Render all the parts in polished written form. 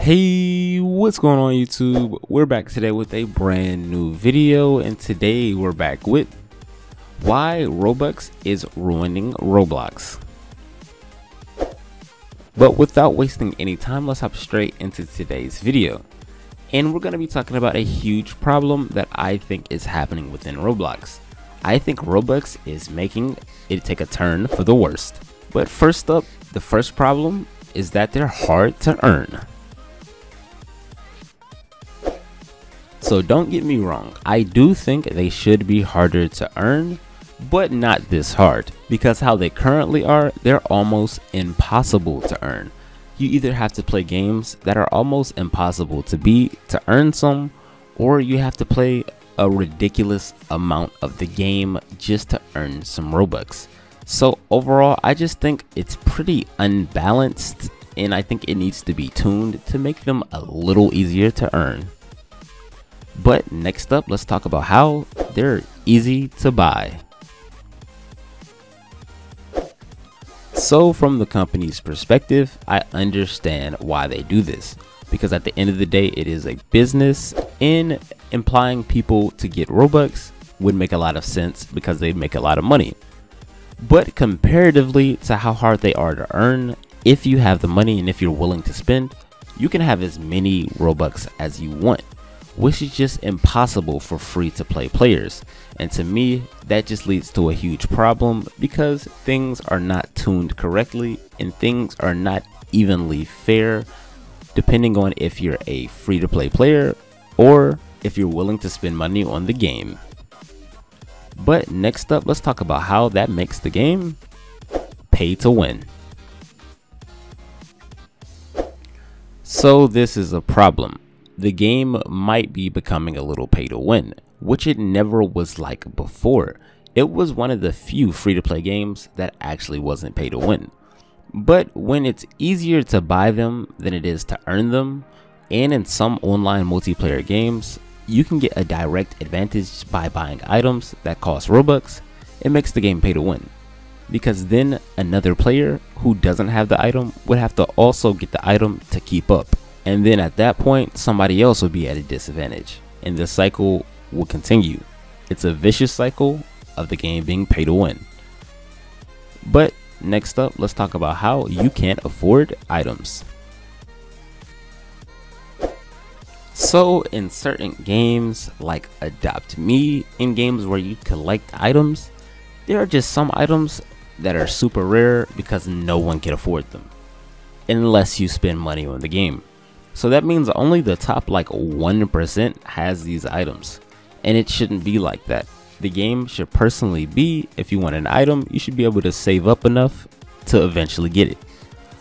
Hey, what's going on YouTube? We're back today with a brand new video, and today we're back with why Robux is ruining Roblox. But without wasting any time, let's hop straight into today's video. And we're going to be talking about a huge problem that I think is happening within Roblox. I think Robux is making it take a turn for the worst. But first up, the first problem is that they're hard to earn. So don't get me wrong, I do think they should be harder to earn, but not this hard, because how they currently are, they're almost impossible to earn. You either have to play games that are almost impossible to beat to earn some, or you have to play a ridiculous amount of the game just to earn some Robux. So overall, I just think it's pretty unbalanced, and I think it needs to be tuned to make them a little easier to earn. But next up, let's talk about how they're easy to buy. So from the company's perspective, I understand why they do this, because at the end of the day, it is a business, and implying people to get Robux would make a lot of sense because they make a lot of money. But comparatively to how hard they are to earn, if you have the money and if you're willing to spend, you can have as many Robux as you want, which is just impossible for free to play players. And to me, that just leads to a huge problem because things are not tuned correctly and things are not evenly fair depending on if you're a free to play player or if you're willing to spend money on the game. But next up, let's talk about how that makes the game pay to win. So this is a problem. The game might be becoming a little pay to win, which it never was like before. It was one of the few free-to-play games that actually wasn't pay to win. But when it's easier to buy them than it is to earn them, and in some online multiplayer games, you can get a direct advantage by buying items that cost Robux, it makes the game pay to win. Because then another player who doesn't have the item would have to also get the item to keep up. And then at that point, somebody else will be at a disadvantage, and the cycle will continue. It's a vicious cycle of the game being pay to win. But next up, let's talk about how you can't afford items. So in certain games like Adopt Me, in games where you collect items, there are just some items that are super rare because no one can afford them, unless you spend money on the game. So that means only the top like 1% has these items, and it shouldn't be like that. The game should personally be, if you want an item, you should be able to save up enough to eventually get it.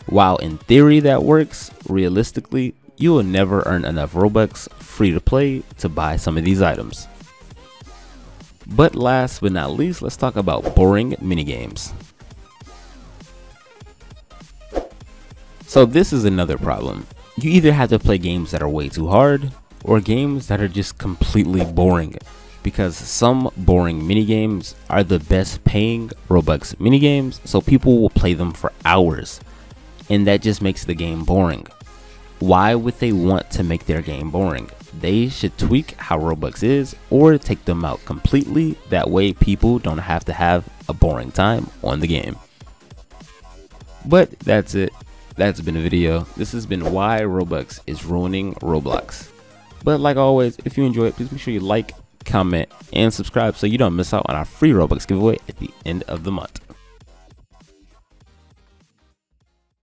While in theory that works, realistically, you will never earn enough Robux free to play to buy some of these items. But last but not least, let's talk about boring minigames. So this is another problem. You either have to play games that are way too hard or games that are just completely boring, because some boring minigames are the best paying Robux minigames, so people will play them for hours, and that just makes the game boring. Why would they want to make their game boring? They should tweak how Robux is or take them out completely, that way people don't have to have a boring time on the game. But that's it. That's been a video. This has been why Robux is ruining Roblox. But like always, if you enjoy it, please make sure you like, comment, and subscribe so you don't miss out on our free Robux giveaway at the end of the month.